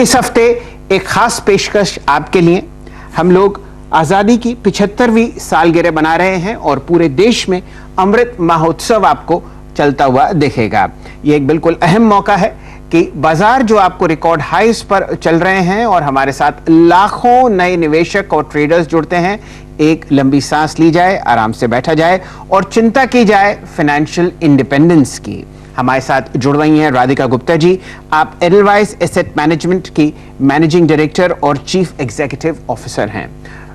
इस हफ्ते एक खास पेशकश आपके लिए। हम लोग आजादी की 75वीं सालगिरह मना रहे हैं और पूरे देश में अमृत महोत्सव आपको चलता हुआ दिखेगा। ये एक बिल्कुल अहम मौका है कि बाजार जो आपको रिकॉर्ड हाईस पर चल रहे हैं और हमारे साथ लाखों नए निवेशक और ट्रेडर्स जुड़ते हैं। एक लंबी सांस ली जाए, आराम से बैठा जाए और चिंता की जाए फाइनेंशियल इंडिपेंडेंस की। हमारे साथ जुड़ रही हैं राधिका गुप्ता जी। आप एडलवाइस एसेट मैनेजमेंट की मैनेजिंग डायरेक्टर और चीफ एग्जीक्यूटिव ऑफिसर हैं।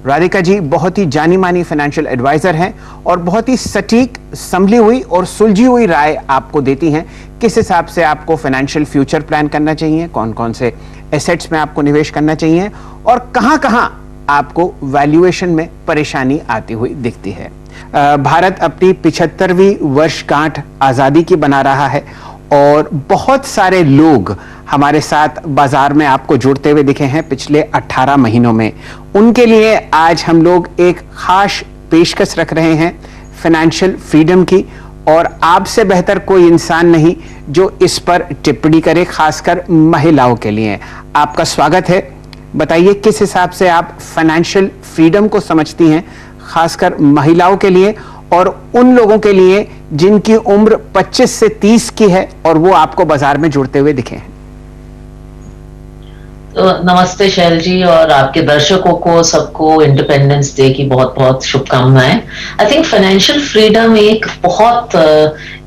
राधिका जी बहुत ही जानी मानी फाइनेंशियल एडवाइजर हैं और बहुत ही सटीक, संभली हुई और सुलझी हुई राय आपको देती हैं किस हिसाब से आपको फाइनेंशियल फ्यूचर प्लान करना चाहिए, कौन कौन से एसेट्स में आपको निवेश करना चाहिए और कहां-कहां आपको वैल्यूएशन में परेशानी आती हुई दिखती है। भारत अपनी 75वीं वर्षगांठ आजादी की बना रहा है और बहुत सारे लोग हमारे साथ बाजार में आपको जुड़ते हुए दिखे हैं पिछले 18 महीनों में। उनके लिए आज हम लोग एक खास पेशकश रख रहे हैं फाइनेंशियल फ्रीडम की, और आपसे बेहतर कोई इंसान नहीं जो इस पर टिप्पणी करे, खासकर महिलाओं के लिए। आपका स्वागत है। बताइए किस हिसाब से आप फाइनेंशियल फ्रीडम को समझती हैं, खासकर महिलाओं के लिए और उन लोगों के लिए जिनकी उम्र 25 से 30 की है और वो आपको बाजार में जुड़ते हुए दिखे हैं। तो नमस्ते शैल जी, और आपके दर्शकों को सबको इंडिपेंडेंस डे की बहुत बहुत शुभकामनाएं। आई थिंक फाइनेंशियल फ्रीडम एक बहुत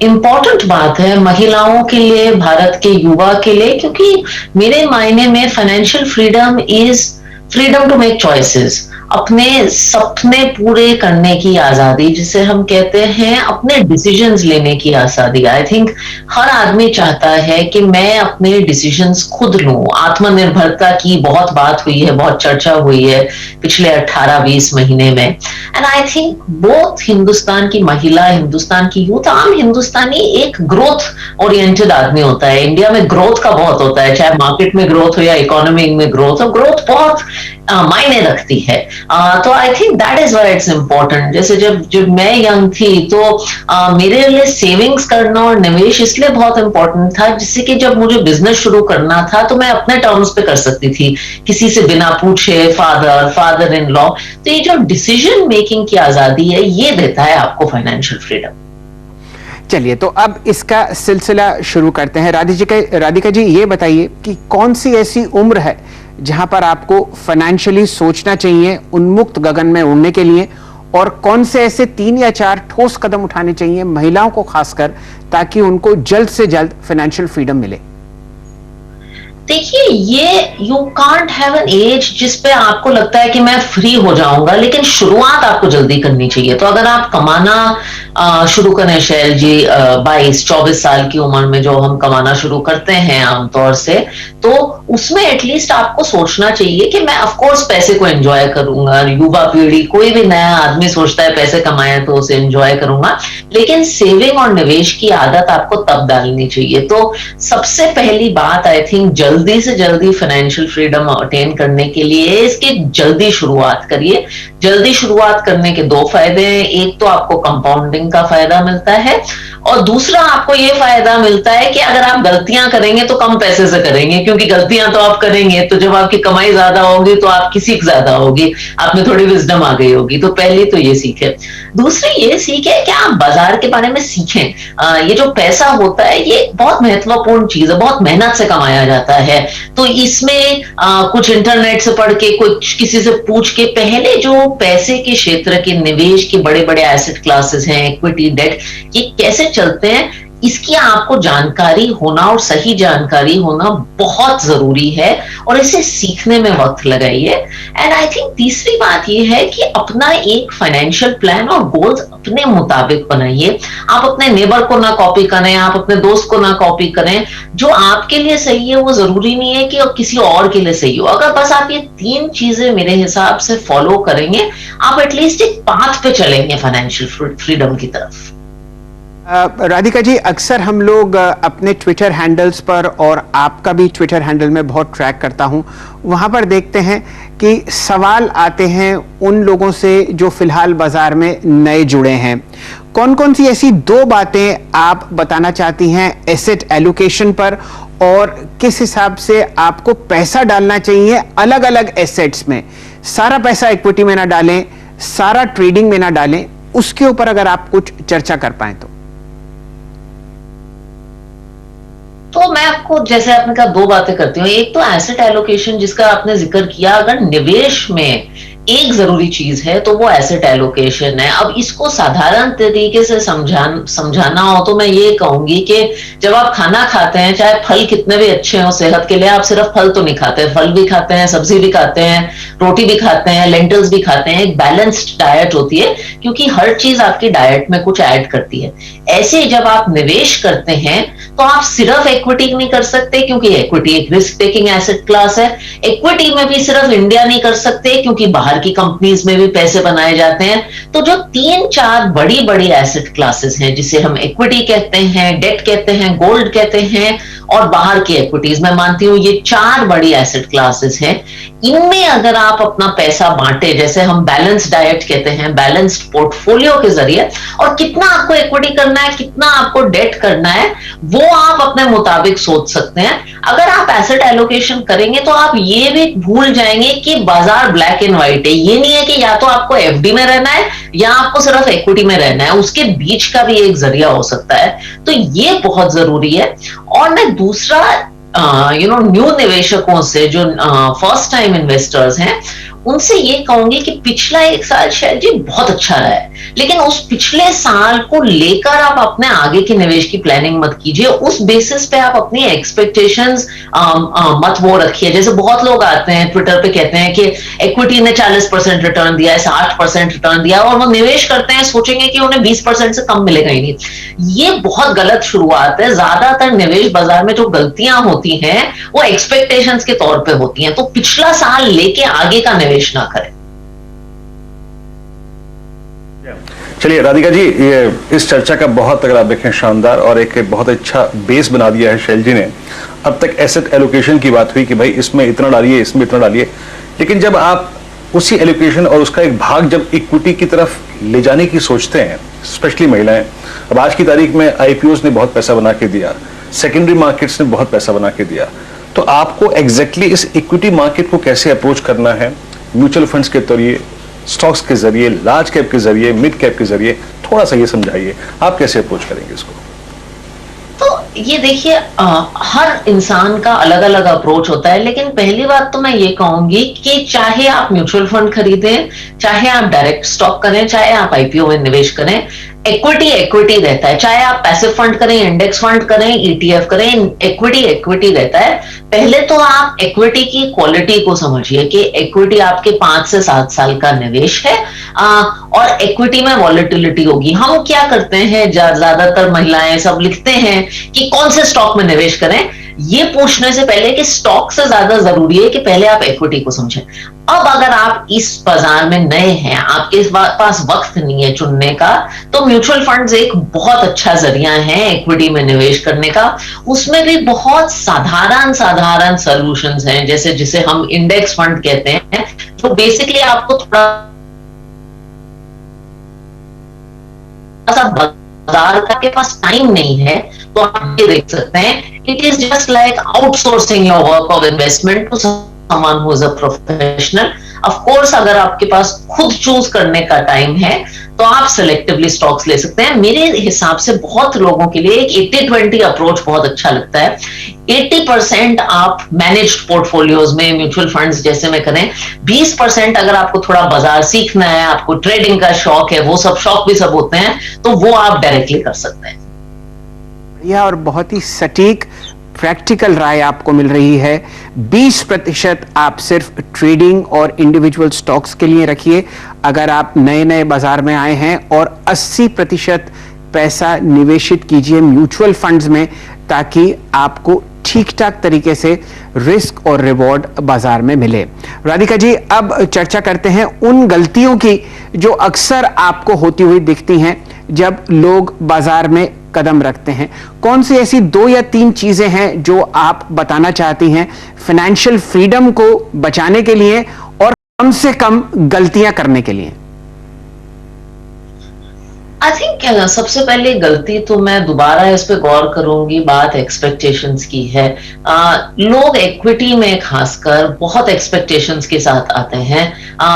इम्पोर्टेंट बात है महिलाओं के लिए, भारत के युवा के लिए, क्योंकि मेरे मायने में financial freedom is freedom to make choices, अपने सपने पूरे करने की आजादी, जिसे हम कहते हैं अपने डिसीजंस लेने की आजादी। आई थिंक हर आदमी चाहता है कि मैं अपने डिसीजंस खुद लूं। आत्मनिर्भरता की बहुत बात हुई है, बहुत चर्चा हुई है पिछले 18-20 महीने में। And I think both Hindustan की महिला, हिंदुस्तान की यूथ, आम हिंदुस्तानी एक ग्रोथ ओरिएंटेड आदमी होता है। इंडिया में ग्रोथ का बहुत होता है, चाहे मार्केट में ग्रोथ हो या इकोनॉमी में ग्रोथ हो, ग्रोथ बहुत मायने रखती है। तो I think that is why it's important. जैसे जब मैं यंग थी तो मेरे लिए सेविंग्स करना और निवेश इसलिए बहुत इंपॉर्टेंट था, जिससे कि जब मुझे बिजनेस शुरू करना था तो मैं अपने टर्म्स पे कर सकती थी, किसी से बिना पूछे, फादर इन लॉ। तो ये जो डिसीजन मेकिंग की आजादी है, ये देता है आपको फाइनेंशियल फ्रीडम। चलिए, तो अब इसका सिलसिला शुरू करते हैं। राधिका जी ये बताइए कि कौन सी ऐसी उम्र है जहां पर आपको फाइनेंशियली सोचना चाहिए उन्मुक्त गगन में उड़ने के लिए, और कौन से ऐसे 3 या 4 ठोस कदम उठाने चाहिए महिलाओं को खासकर, ताकि उनको जल्द से जल्द फाइनेंशियल फ्रीडम मिले? देखिए, ये you can't have an edge जिस पे आपको लगता है कि मैं फ्री हो जाऊंगा, लेकिन शुरुआत आपको जल्दी करनी चाहिए। तो अगर आप कमाना शुरू करें शैल जी 22-24 साल की उम्र में, जो हम कमाना शुरू करते हैं आमतौर से, तो उसमें एटलीस्ट आपको सोचना चाहिए कि मैं ऑफ कोर्स पैसे को एंजॉय करूंगा। युवा पीढ़ी, कोई भी नया आदमी सोचता है पैसे कमाए तो उसे एंजॉय करूंगा, लेकिन सेविंग और निवेश की आदत आपको तब डालनी चाहिए। तो सबसे पहली बात आई थिंक जल्दी से जल्दी फाइनेंशियल फ्रीडम अटेन करने के लिए इसकी जल्दी शुरुआत करिए। जल्दी शुरुआत करने के 2 फायदे हैं। एक तो आपको कंपाउंडिंग का फायदा मिलता है, और दूसरा आपको यह फायदा मिलता है कि अगर आप गलतियां करेंगे तो कम पैसे से करेंगे, क्योंकि गलतियां तो आप करेंगे तो जब आपकी कमाई ज्यादा होगी तो आपकी सीख ज्यादा होगी, आप में थोड़ी विजडम आ गई होगी। तो पहली तो ये सीख है। दूसरी ये सीख है कि आप बाजार के बारे में सीखें। ये जो पैसा होता है ये बहुत महत्वपूर्ण चीज है, बहुत मेहनत से कमाया जाता है। तो इसमें कुछ इंटरनेट से पढ़ के, कुछ किसी से पूछ के, पहले जो पैसे के क्षेत्र के निवेश के बड़े बड़े एसेट क्लासेस हैं, इक्विटी, डेट, ये कैसे चलते हैं, इसकी आपको जानकारी होना और सही जानकारी होना बहुत जरूरी है, और इसे सीखने में वक्त लगाइए। एंड आई थिंक तीसरी बात यह है कि अपना एक फाइनेंशियल प्लान और गोल्स अपने मुताबिक बनाइए। आप अपने नेबर को ना कॉपी करें, आप अपने दोस्त को ना कॉपी करें। जो आपके लिए सही है वो जरूरी नहीं है कि किसी और के लिए सही हो। अगर बस आप ये 3 चीजें मेरे हिसाब से फॉलो करेंगे, आप एटलीस्ट एक पाथ पे चलेंगे फाइनेंशियल फ्रीडम की तरफ। राधिका जी, अक्सर हम लोग अपने ट्विटर हैंडल्स पर, और आपका भी ट्विटर हैंडल में बहुत ट्रैक करता हूं, वहां पर देखते हैं कि सवाल आते हैं उन लोगों से जो फिलहाल बाजार में नए जुड़े हैं। कौन कौन सी ऐसी दो बातें आप बताना चाहती हैं एसेट एलोकेशन पर, और किस हिसाब से आपको पैसा डालना चाहिए अलग अलग एसेट्स में? सारा पैसा इक्विटी में ना डालें, सारा ट्रेडिंग में ना डालें, उसके ऊपर अगर आप कुछ चर्चा कर पाए तो मैं आपको, जैसे आपने कहा, दो बातें करती हूँ। एक तो एसेट एलोकेशन जिसका आपने जिक्र किया, अगर निवेश में एक जरूरी चीज है तो वो एसेट एलोकेशन है। अब इसको साधारण तरीके से समझाना हो तो मैं ये कहूंगी कि जब आप खाना खाते हैं, चाहे फल कितने भी अच्छे हो सेहत के लिए, आप सिर्फ फल तो नहीं खाते, फल भी खाते हैं, सब्जी भी खाते हैं, रोटी भी खाते हैं, लेंटल्स भी खाते हैं। एक बैलेंस्ड डाइट होती है, क्योंकि हर चीज आपकी डाइट में कुछ ऐड करती है। ऐसे जब आप निवेश करते हैं तो आप सिर्फ इक्विटी नहीं कर सकते, क्योंकि इक्विटी एक रिस्क टेकिंग एसेट क्लास है। इक्विटी में भी सिर्फ इंडिया नहीं कर सकते, क्योंकि बाहर की कंपनीज में भी पैसे बनाए जाते हैं। तो जो 3-4 बड़ी बड़ी एसेट क्लासेस हैं, जिसे हम इक्विटी कहते हैं, डेट कहते हैं, गोल्ड कहते हैं, और बाहर की इक्विटीज, मैं मानती हूं ये 4 बड़ी एसेट क्लासेस हैं। इनमें अगर आप अपना पैसा बांटे, जैसे हम बैलेंस डाइट कहते हैं, बैलेंस्ड पोर्टफोलियो के जरिए, और कितना आपको इक्विटी करना है, कितना आपको डेट करना है, वो आप अपने मुताबिक सोच सकते हैं। अगर आप एसेट एलोकेशन करेंगे तो आप ये भी भूल जाएंगे कि बाजार ब्लैक एंड व्हाइट है। ये नहीं है कि या तो आपको एफडी में रहना है या आपको सिर्फ इक्विटी में रहना है, उसके बीच का भी एक जरिया हो सकता है। तो ये बहुत जरूरी है। और मैं दूसरा, न्यू निवेशकों से, जो फर्स्ट टाइम इन्वेस्टर्स हैं, उनसे ये कहूंगी कि पिछला एक साल शायद जी बहुत अच्छा रहा है, लेकिन उस पिछले साल को लेकर आप अपने आगे के निवेश की प्लानिंग मत कीजिए। उस बेसिस पे आप अपनी एक्सपेक्टेशंस मत वो रखिए। जैसे बहुत लोग आते हैं ट्विटर पे, कहते हैं कि इक्विटी ने 40% रिटर्न दिया है, 60% रिटर्न दिया, और वो निवेश करते हैं सोचेंगे कि उन्हें 20% से कम मिलेगा ही नहीं। ये बहुत गलत शुरुआत है। ज्यादातर निवेश बाजार में जो गलतियां होती हैं वो एक्सपेक्टेशंस के तौर पे होती हैं। तो पिछला साल लेके आगे का निवेश ना करें। चलिए राधिका जी, ये इस चर्चा का बहुत, अगर आप देखें, शानदार और एक बहुत अच्छा बेस बना दिया है शैल जी ने। अब तक एसेट एलोकेशन की बात हुई कि भाई इसमें इतना डालिए, इसमें इतना डालिए, लेकिन जब आप उसी एलोकेशन और उसका एक भाग जब इक्विटी की तरफ ले जाने की सोचते हैं, स्पेशली महिलाएं, अब आज की तारीख में आईपीओस ने बहुत पैसा बना के दिया, सेकेंडरी मार्केट्स ने बहुत पैसा बना के दिया, तो आपको एग्जैक्टली इस इक्विटी मार्केट को कैसे अप्रोच करना है? म्यूचुअल फंड्स के जरिए, स्टॉक्स के जरिए, लार्ज कैप के जरिए, मिड कैप के जरिए, थोड़ा सा ये समझाइए, आप कैसे अप्रोच करेंगे इसको? तो ये देखिए, हर इंसान का अलग अलग अप्रोच होता है, लेकिन पहली बात तो मैं ये कहूंगी कि चाहे आप म्यूचुअल फंड खरीदें, चाहे आप डायरेक्ट स्टॉक करें, चाहे आप आईपीओ में निवेश करें, इक्विटी रहता है। चाहे आप पैसिव फंड करें, इंडेक्स फंड करें, ईटीएफ करें, इक्विटी रहता है। पहले तो आप इक्विटी की क्वालिटी को समझिए कि इक्विटी आपके 5 से 7 साल का निवेश है, और इक्विटी में वॉलेटिलिटी होगी। हम क्या करते हैं, ज्यादातर महिलाएं सब लिखते हैं कि कौन से स्टॉक में निवेश करें, ये पूछने से पहले कि स्टॉक से ज्यादा जरूरी है कि पहले आप इक्विटी को समझें। अब अगर आप इस बाजार में नए हैं, आपके पास वक्त नहीं है चुनने का, तो म्यूचुअल फंड्स एक बहुत अच्छा जरिया है इक्विटी में निवेश करने का। उसमें भी बहुत साधारण सॉल्यूशंस हैं, जैसे जिसे हम इंडेक्स फंड कहते हैं, जो बेसिकली आपको थोड़ा बाजार का के पास टाइम नहीं है, तो आप ये देख सकते हैं, it is just like outsourcing your work of investment to someone who is a professional. Of course अगर आपके पास खुद चूज करने का टाइम है तो आप सिलेक्टिवली स्टॉक्स ले सकते हैं। मेरे हिसाब से बहुत लोगों के लिए एक 80-20 अप्रोच बहुत अच्छा लगता है। 80% आप मैनेज्ड पोर्टफोलियोज में म्यूचुअल फंड्स जैसे में करें, 20% अगर आपको थोड़ा बाजार सीखना है, आपको ट्रेडिंग का शौक है, वो सब शौक भी सब होते हैं, तो वो आप डायरेक्टली कर सकते हैं। यह और बहुत ही सटीक प्रैक्टिकल राय आपको मिल रही है। 20% आप सिर्फ ट्रेडिंग और इंडिविजुअल स्टॉक्स के लिए रखिए अगर आप नए बाजार में आए हैं, और 80% पैसा निवेशित कीजिए म्यूचुअल फंड्स में, ताकि आपको ठीक ठाक तरीके से रिस्क और रिवॉर्ड बाजार में मिले। राधिका जी, अब चर्चा करते हैं उन गलतियों की जो अक्सर आपको होती हुई दिखती हैं जब लोग बाजार में कदम रखते हैं? कौन सी ऐसी 2 या 3 चीजें हैं जो आप बताना चाहती हैं फाइनेंशियल फ्रीडम को बचाने के लिए और कम से कम गलतियां करने के लिए? आई थिंक सबसे पहले गलती तो मैं दोबारा इस पे गौर करूंगी, बात एक्सपेक्टेशंस की है। लोग इक्विटी में खासकर बहुत एक्सपेक्टेशंस के साथ आते हैं।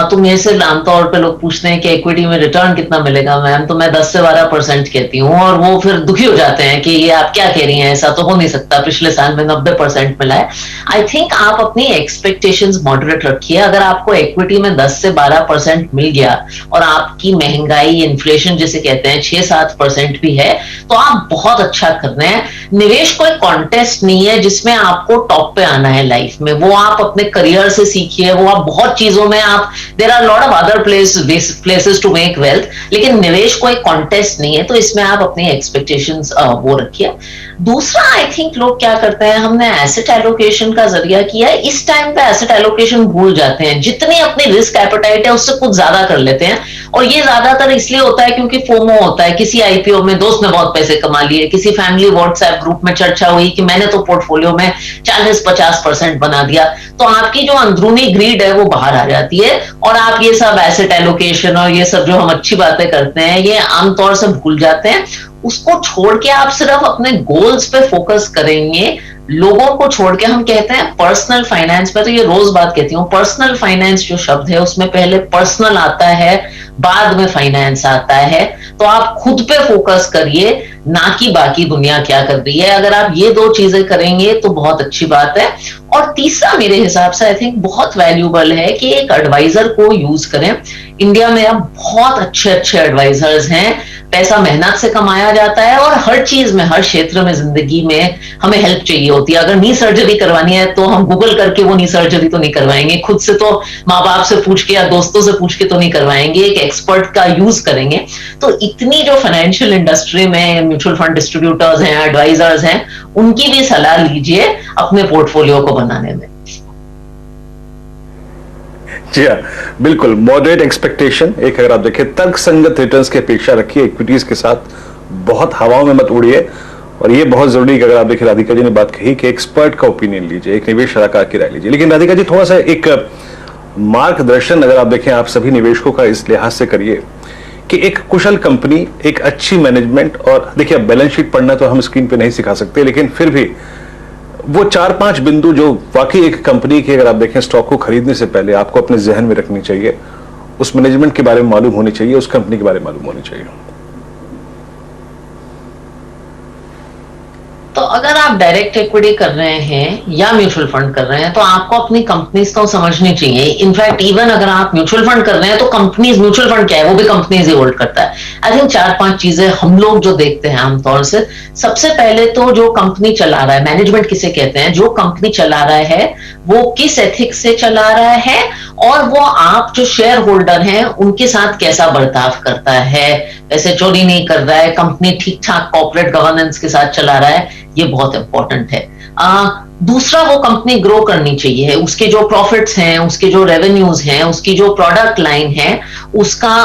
तो मेरे से आमतौर पे लोग पूछते हैं कि इक्विटी में रिटर्न कितना मिलेगा मैम, तो मैं 10 से 12% कहती हूँ, और वो फिर दुखी हो जाते हैं कि ये आप क्या कह रही हैं, ऐसा तो हो नहीं सकता, पिछले साल में 90% मिला है। आई थिंक आप अपनी एक्सपेक्टेशंस मॉडरेट रखिए। अगर आपको इक्विटी में 10 से 12% मिल गया और आपकी महंगाई, इन्फ्लेशन जिसे कहते हैं 6-7% भी है, तो आप बहुत अच्छा कर रहे हैं। निवेश कोई कॉन्टेस्ट नहीं है जिसमें आपको टॉप पे आना है लाइफ में। वो आप अपने करियर से सीखिए, वो आप बहुत चीजों में आप, there are lot of other places to make wealth, लेकिन निवेश कोई कॉन्टेस्ट नहीं है, तो इसमें आप अपनी एक्सपेक्टेशंस वो रखिए। दूसरा, आई थिंक लोग क्या करते हैं, हमने एसेट एलोकेशन का जरिया किया है, इस टाइम पे एसेट एलोकेशन भूल जाते हैं। जितनी अपनी रिस्क एपेटाइट है उससे कुछ ज्यादा कर लेते हैं, और ये ज्यादातर इसलिए होता है क्योंकि फोमो होता है। किसी आईपीओ में दोस्त ने बहुत पैसे कमा लिए, किसी फैमिली व्हाट्सएप ग्रुप में चर्चा हुई कि मैंने तो पोर्टफोलियो में 40-50% बना दिया, तो आपकी जो अंदरूनी ग्रीड है वो बाहर आ जाती है, और आप ये सब एसेट एलोकेशन और ये सब जो हम अच्छी बातें करते हैं ये आमतौर से भूल जाते हैं। उसको छोड़ के आप सिर्फ अपने गोल्स पे फोकस करेंगे, लोगों को छोड़ के। हम कहते हैं पर्सनल फाइनेंस में, तो ये रोज बात कहती हूँ, पर्सनल फाइनेंस जो शब्द है उसमें पहले पर्सनल आता है, बाद में फाइनेंस आता है। तो आप खुद पे फोकस करिए, ना कि बाकी दुनिया क्या कर रही है। अगर आप ये 2 चीजें करेंगे तो बहुत अच्छी बात है। और तीसरा मेरे हिसाब से आई थिंक बहुत वैल्यूबल है कि एक एडवाइजर को यूज करें। इंडिया में अब बहुत अच्छे अच्छे एडवाइजर्स हैं, पैसा मेहनत से कमाया जाता है, और हर चीज में, हर क्षेत्र में जिंदगी में हमें हेल्प चाहिए होती है। अगर नी सर्जरी करवानी है तो हम गूगल करके वो नी सर्जरी तो नहीं करवाएंगे, खुद से तो माँ बाप से पूछ के या दोस्तों से पूछ के तो नहीं करवाएंगे, एक एक्सपर्ट का यूज करेंगे। तो इतनी जो फाइनेंशियल इंडस्ट्री में म्यूचुअल फंड डिस्ट्रीब्यूटर्स हैं, एडवाइजर्स हैं, उनकी भी सलाह लीजिए अपने पोर्टफोलियो को बनाने में। जी हाँ, बिल्कुल। मॉडरेट एक्सपेक्टेशन, एक अगर आप देखें तर्कसंगत रिटर्न्स की अपेक्षा रखिए इक्विटीज के साथ, बहुत हवाओं में मत उड़िए। और ये बहुत जरूरी है कि अगर आप देखें, राधिका जी ने बात कही कि एक्सपर्ट का ओपिनियन लीजिए, एक निवेश सलाहकार की राय लीजिए। लेकिन राधिका जी, थोड़ा सा एक मार्गदर्शन अगर आप देखें, आप सभी निवेशकों का इस लिहाज से करिए कि एक कुशल कंपनी, एक अच्छी मैनेजमेंट, और देखिए बैलेंस शीट पढ़ना तो हम स्क्रीन पे नहीं सिखा सकते, लेकिन फिर भी वो 4-5 बिंदु जो वाकई एक कंपनी के अगर आप देखें स्टॉक को खरीदने से पहले आपको अपने जहन में रखनी चाहिए। उस मैनेजमेंट के बारे में मालूम होनी चाहिए, उस कंपनी के बारे में मालूम होनी चाहिए। तो अगर आप डायरेक्ट इक्विटी कर रहे हैं या म्यूचुअल फंड कर रहे हैं, तो आपको अपनी कंपनीज तो समझनी चाहिए। इनफैक्ट इवन अगर आप म्यूचुअल फंड कर रहे हैं तो कंपनीज, म्यूचुअल फंड क्या है, वो भी कंपनीज ही होल्ड करता है। आई थिंक 4-5 चीजें हम लोग जो देखते हैं आमतौर से, सबसे पहले तो जो कंपनी चला रहा है, मैनेजमेंट किसे कहते हैं, जो कंपनी चला रहा है वो किस एथिक्स से चला रहा है, और वो आप जो शेयर होल्डर हैं उनके साथ कैसा बर्ताव करता है, वैसे चोरी नहीं कर रहा है, कंपनी ठीक ठाक कॉर्पोरेट गवर्नेंस के साथ चला रहा है, ये बहुत इंपॉर्टेंट है। दूसरा, वो कंपनी ग्रो करनी चाहिए, उसके जो प्रॉफिट्स हैं, उसके जो रेवेन्यूज हैं, उसकी जो प्रोडक्ट लाइन है, उसका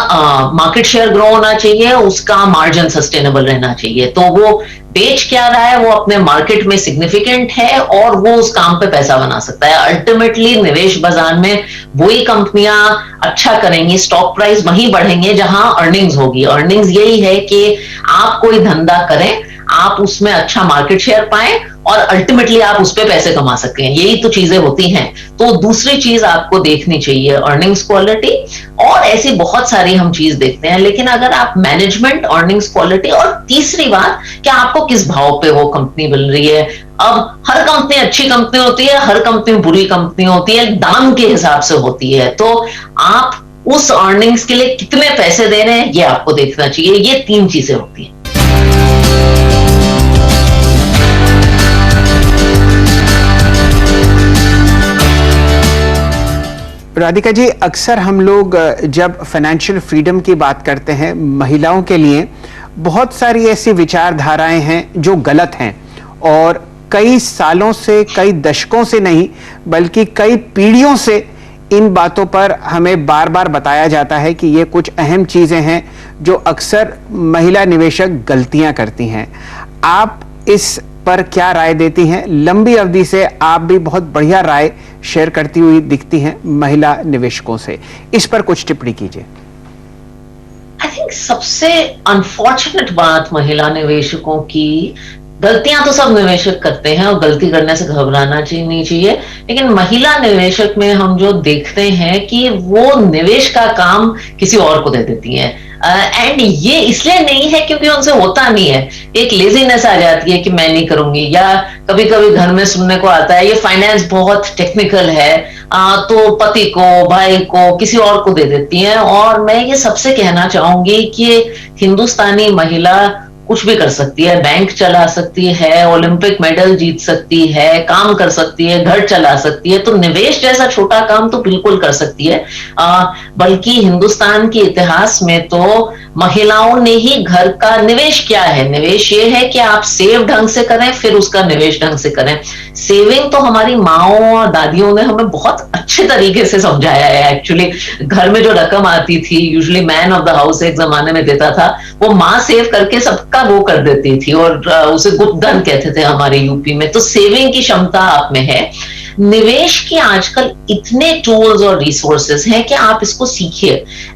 मार्केट शेयर ग्रो होना चाहिए, उसका मार्जिन सस्टेनेबल रहना चाहिए। तो वो बेच क्या रहा है, वो अपने मार्केट में सिग्निफिकेंट है और वो उस काम पे पैसा बना सकता है। अल्टीमेटली निवेश बाजार में वही कंपनियां अच्छा करेंगी, स्टॉक प्राइस वहीं बढ़ेंगे जहां अर्निंग्स होगी। अर्निंग्स यही है कि आप कोई धंधा करें, आप उसमें अच्छा मार्केट शेयर पाएं और अल्टीमेटली आप उस पे पैसे कमा सकें, यही तो चीजें होती हैं। तो दूसरी चीज आपको देखनी चाहिए अर्निंग्स क्वालिटी, और ऐसी बहुत सारी हम चीज देखते हैं। लेकिन अगर आप मैनेजमेंट, अर्निंग्स क्वालिटी, और तीसरी बात कि आपको किस भाव पे वो कंपनी मिल रही है। अब हर कंपनी अच्छी कंपनी होती है, हर कंपनी बुरी कंपनी होती है, दाम के हिसाब से होती है। तो आप उस अर्निंग्स के लिए कितने पैसे दे रहे हैं ये आपको देखना चाहिए। ये 3 चीजें होती हैं। राधिका जी, अक्सर हम लोग जब फाइनेंशियल फ्रीडम की बात करते हैं, महिलाओं के लिए बहुत सारी ऐसी विचारधाराएं हैं जो गलत हैं, और कई सालों से, कई दशकों से नहीं बल्कि कई पीढ़ियों से इन बातों पर हमें बार बार बताया जाता है कि ये कुछ अहम चीजें हैं जो अक्सर महिला निवेशक गलतियां करती हैं। आप इस पर क्या राय देती हैं? लंबी अवधि से आप भी बहुत बढ़िया राय शेयर करती हुई दिखती हैं महिला निवेशकों से, इस पर कुछ टिप्पणी कीजिए। आई थिंक सबसे अनफॉर्चुनेट बात महिला निवेशकों की, गलतियां तो सब निवेशक करते हैं और गलती करने से घबराना नहीं चाहिए, लेकिन महिला निवेशक में हम जो देखते हैं कि वो निवेश का काम किसी और को दे देती हैं। एंड ये इसलिए नहीं है क्योंकि उनसे होता नहीं है, एक लेजीनेस आ जाती है कि मैं नहीं करूंगी, या कभी कभी घर में सुनने को आता है ये फाइनेंस बहुत टेक्निकल है, तो पति को, भाई को, किसी और को दे देती हैं। और मैं ये सबसे कहना चाहूंगी कि हिंदुस्तानी महिला कुछ भी कर सकती है, बैंक चला सकती है, ओलंपिक मेडल जीत सकती है, काम कर सकती है, घर चला सकती है, तो निवेश जैसा छोटा काम तो बिल्कुल कर सकती है। बल्कि हिंदुस्तान के इतिहास में तो महिलाओं ने ही घर का निवेश किया है। निवेश ये है कि आप सेव ढंग से करें, फिर उसका निवेश ढंग से करें। सेविंग तो हमारी माओ और दादियों ने हमें बहुत अच्छे तरीके से समझाया है। एक्चुअली घर में जो रकम आती थी, usually man of the house एक जमाने में देता था, वो माँ सेव करके सबका वो कर देती थी और उसे गुप्त धन कहते थे हमारे यूपी में। तो सेविंग की क्षमता आप में है। निवेश के आजकल इतने टूल्स और रिसोर्सेस हैं कि आप इसको सीखिए।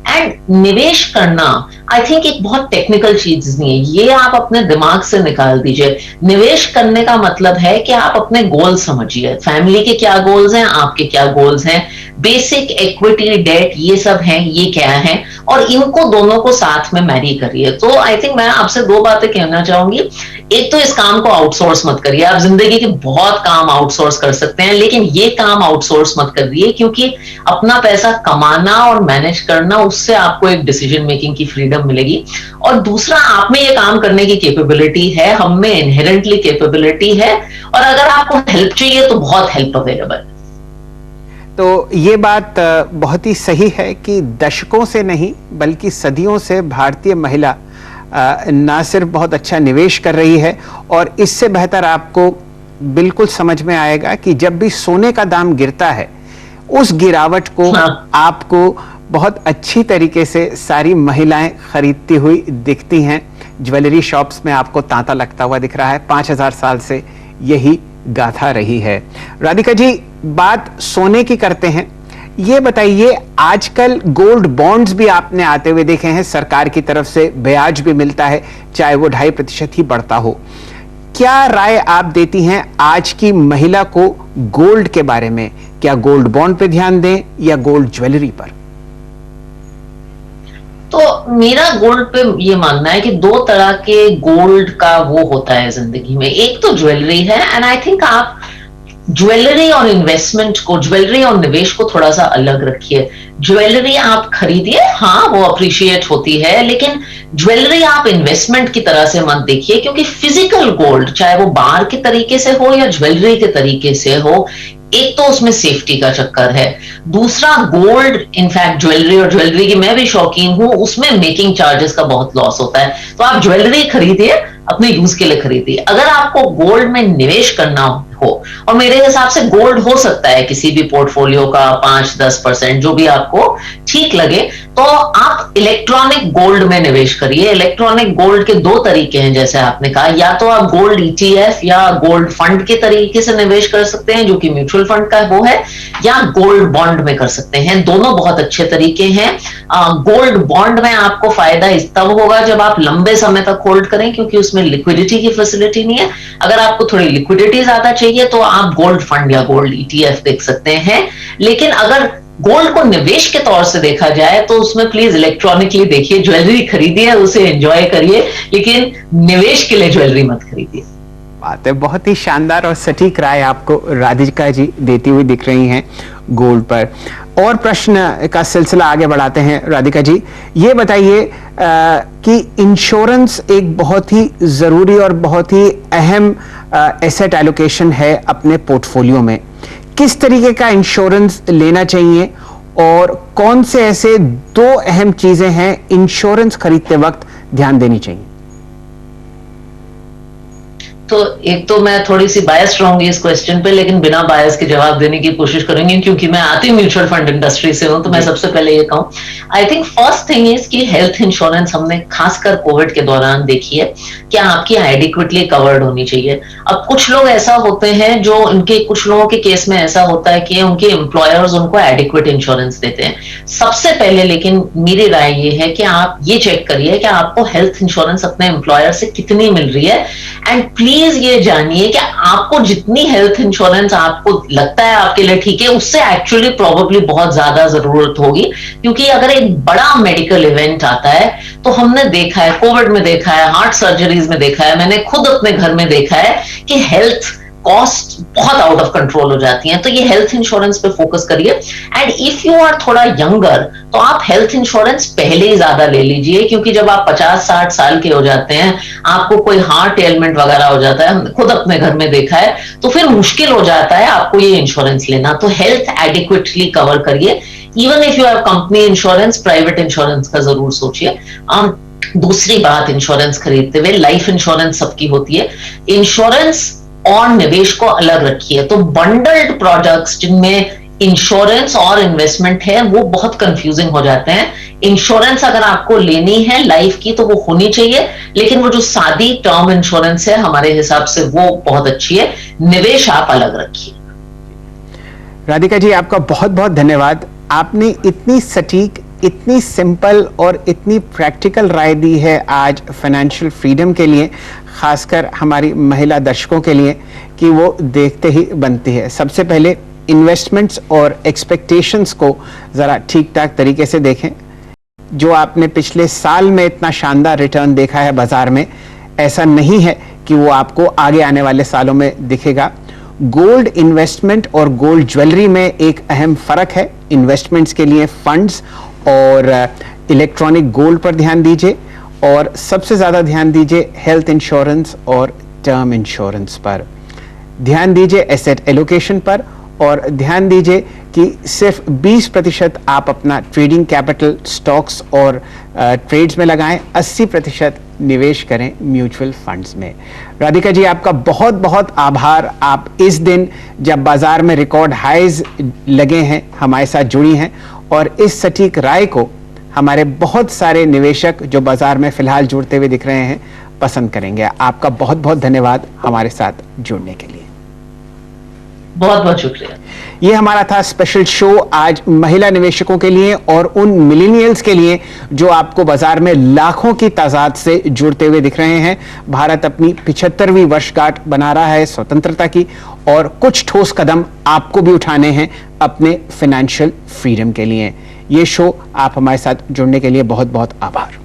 एंड निवेश करना आई थिंक एक बहुत टेक्निकल चीज नहीं है, ये आप अपने दिमाग से निकाल दीजिए। निवेश करने का मतलब है कि आप अपने गोल समझिए, फैमिली के क्या गोल्स हैं, आपके क्या गोल्स हैं, बेसिक इक्विटी, डेट, ये सब हैं, ये क्या है, और इनको दोनों को साथ में मैरी करिए। तो आई थिंक मैं आपसे दो बातें कहना चाहूंगी। एक तो इस काम को आउटसोर्स मत करिए। आप जिंदगी के बहुत काम आउटसोर्स कर सकते हैं, लेकिन ये काम आउटसोर्स मत करिए, क्योंकि अपना पैसा कमाना और मैनेज करना, उससे आपको एक डिसीजन मेकिंग की फ्रीडम मिलेगी। और दूसरा, आप में ये काम करने की कैपेबिलिटी है, हम में इनहेरेंटली कैपेबिलिटी है, और अगर आपको हेल्प चाहिए तो बहुत हेल्प अवेलेबल। तो ये बात बहुत ही सही है कि दशकों से नहीं बल्कि सदियों से भारतीय महिला ना सिर्फ बहुत अच्छा निवेश कर रही है, और इससे बेहतर आपको बिल्कुल समझ में आएगा कि जब भी सोने का दाम गिरता है, उस गिरावट को आपको बहुत अच्छी तरीके से सारी महिलाएं खरीदती हुई दिखती हैं। ज्वेलरी शॉप्स में आपको तांता लगता हुआ दिख रहा है। 5000 साल से यही गाथा रही है। राधिका जी, बात सोने की करते हैं। ये बताइए, आजकल गोल्ड बॉन्ड्स भी आपने आते हुए देखे हैं, सरकार की तरफ से ब्याज भी मिलता है, चाहे वो 2.5% ही बढ़ता हो। क्या राय आप देती हैं आज की महिला को गोल्ड के बारे में? क्या गोल्ड बॉन्ड पे ध्यान दें या गोल्ड ज्वेलरी पर? तो मेरा गोल्ड पे ये मानना है कि दो तरह के गोल्ड का वो होता है जिंदगी में। एक तो ज्वेलरी है, एंड आई थिंक आप ज्वेलरी और इन्वेस्टमेंट को, ज्वेलरी और निवेश को थोड़ा सा अलग रखिए। ज्वेलरी आप खरीदिए, हाँ वो अप्रिशिएट होती है, लेकिन ज्वेलरी आप इन्वेस्टमेंट की तरह से मत देखिए, क्योंकि फिजिकल गोल्ड, चाहे वो बार के तरीके से हो या ज्वेलरी के तरीके से हो, एक तो उसमें सेफ्टी का चक्कर है, दूसरा गोल्ड, इनफैक्ट ज्वेलरी, और ज्वेलरी की मैं भी शौकीन हूं, उसमें मेकिंग चार्जेस का बहुत लॉस होता है। तो आप ज्वेलरी खरीदिए, अपने यूज के लिए खरीदिए। अगर आपको गोल्ड में निवेश करना हो, और मेरे हिसाब से गोल्ड हो सकता है किसी भी पोर्टफोलियो का 5-10%, जो भी आपको ठीक लगे, तो आप इलेक्ट्रॉनिक गोल्ड में निवेश करिए। इलेक्ट्रॉनिक गोल्ड के दो तरीके हैं, जैसे आपने कहा, या तो आप गोल्ड ETF या गोल्ड फंड के तरीके से निवेश कर सकते हैं, जो कि म्यूचुअल फंड का वो है, या गोल्ड बॉन्ड में कर सकते हैं। दोनों बहुत अच्छे तरीके हैं। गोल्ड बॉन्ड में आपको फायदा इस तब होगा जब आप लंबे समय तक होल्ड करें, क्योंकि उसमें लिक्विडिटी की फैसिलिटी नहीं है। अगर आपको थोड़ी लिक्विडिटी ज्यादा चाहिए तो आप गोल्ड फंड या गोल्ड ETF देख सकते हैं। लेकिन अगर गोल्ड को निवेश के तौर से देखा जाए तो उसमें प्लीज इलेक्ट्रॉनिकली देखिए। ज्वेलरी खरीदिए, उसे एंजॉय करिए, लेकिन निवेश के लिए ज्वेलरी मत खरीदिए। बात है, बहुत ही शानदार और सटीक राय आपको राधिका जी देती हुई दिख रही हैं गोल्ड पर। और प्रश्न का सिलसिला आगे बढ़ाते हैं। राधिका जी, ये बताइए कि इंश्योरेंस एक बहुत ही जरूरी और बहुत ही अहम एसेट एलोकेशन है अपने पोर्टफोलियो में। किस तरीके का इंश्योरेंस लेना चाहिए और कौन से ऐसे दो अहम चीजें हैं इंश्योरेंस खरीदते वक्त ध्यान देनी चाहिए? तो एक तो मैं थोड़ी सी बायस रहूंगी इस क्वेश्चन पे, लेकिन बिना बायस के जवाब देने की कोशिश करूंगी, क्योंकि मैं आती म्यूचुअल फंड इंडस्ट्री से हूं। तो मैं सबसे पहले ये कहूं, I think first thing is कि हेल्थ इंश्योरेंस हमने खासकर कोविड के दौरान देखी है कि आपकी एडिक्वेटली कवर्ड होनी चाहिए। अब कुछ लोग ऐसा होते हैं जो उनके, कुछ लोगों के केस में ऐसा होता है कि उनके एम्प्लॉयर्स उनको एडिक्वेट इंश्योरेंस देते हैं। सबसे पहले लेकिन मेरी राय ये है कि आप ये चेक करिए कि आपको हेल्थ इंश्योरेंस अपने एम्प्लॉयर से कितनी मिल रही है, एंड प्लीज ये जानिए कि आपको जितनी हेल्थ इंश्योरेंस आपको लगता है आपके लिए ठीक है, उससे एक्चुअली प्रोबेबली बहुत ज्यादा जरूरत होगी। क्योंकि अगर एक बड़ा मेडिकल इवेंट आता है, तो हमने देखा है, कोविड में देखा है, हार्ट सर्जरीज में देखा है, मैंने खुद अपने घर में देखा है कि हेल्थ कॉस्ट बहुत आउट ऑफ कंट्रोल हो जाती हैं। तो ये हेल्थ इंश्योरेंस पे फोकस करिए। एंड इफ यू आर थोड़ा यंगर, तो आप हेल्थ इंश्योरेंस पहले ही ज्यादा ले लीजिए, क्योंकि जब आप 50-60 साल के हो जाते हैं, आपको कोई हार्ट एलिमेंट वगैरह हो जाता है, हमने खुद अपने घर में देखा है, तो फिर मुश्किल हो जाता है आपको ये इंश्योरेंस लेना। तो हेल्थ एडिक्वेटली कवर करिए। Even if you have company insurance, private insurance का जरूर सोचिए। दूसरी बात, इंश्योरेंस खरीदते हुए लाइफ इंश्योरेंस सबकी होती है, इंश्योरेंस और निवेश को अलग रखिए। तो बंडल्ड प्रोडक्ट्स जिनमें इंश्योरेंस और इन्वेस्टमेंट है, वो बहुत कंफ्यूजिंग हो जाते हैं। इंश्योरेंस अगर आपको लेनी है लाइफ की, तो वो होनी चाहिए, लेकिन वो जो सादी टर्म इंश्योरेंस है हमारे हिसाब से वो बहुत अच्छी है। निवेश आप अलग रखिए। राधिका जी, आपका बहुत बहुत धन्यवाद। आपने इतनी सटीक, इतनी सिंपल और इतनी प्रैक्टिकल राय दी है आज फाइनेंशियल फ्रीडम के लिए, खासकर हमारी महिला दर्शकों के लिए, कि वो देखते ही बनती है। सबसे पहले इन्वेस्टमेंट्स और एक्सपेक्टेशंस को ज़रा ठीक ठाक तरीके से देखें। जो आपने पिछले साल में इतना शानदार रिटर्न देखा है बाजार में, ऐसा नहीं है कि वो आपको आगे आने वाले सालों में दिखेगा। गोल्ड इन्वेस्टमेंट और गोल्ड ज्वेलरी में एक अहम फर्क है। इन्वेस्टमेंट्स के लिए फंड्स और इलेक्ट्रॉनिक गोल्ड पर ध्यान दीजिए, और सबसे ज़्यादा ध्यान दीजिए हेल्थ इंश्योरेंस और टर्म इंश्योरेंस पर। ध्यान दीजिए एसेट एलोकेशन पर, और ध्यान दीजिए कि सिर्फ 20% आप अपना ट्रेडिंग कैपिटल स्टॉक्स और ट्रेड्स में लगाएं, 80% निवेश करें म्यूचुअल फंड्स में। राधिका जी, आपका बहुत बहुत आभार। आप इस दिन जब बाजार में रिकॉर्ड हाइज लगे हैं, हमारे साथ जुड़ी हैं, और इस सटीक राय को हमारे बहुत सारे निवेशक जो बाजार में फिलहाल जुड़ते हुए दिख रहे हैं पसंद करेंगे। आपका बहुत बहुत धन्यवाद हमारे साथ जुड़ने के लिए। बहुत बहुत शुक्रिया। ये हमारा था स्पेशल शो आज महिला निवेशकों के लिए और उन मिलेनियल्स के लिए जो आपको बाजार में लाखों की तादाद से जुड़ते हुए दिख रहे हैं। भारत अपनी 75वीं वर्षगांठ बना रहा है स्वतंत्रता की, और कुछ ठोस कदम आपको भी उठाने हैं अपने फाइनेंशियल फ्रीडम के लिए। ये शो आप हमारे साथ जुड़ने के लिए बहुत बहुत आभार।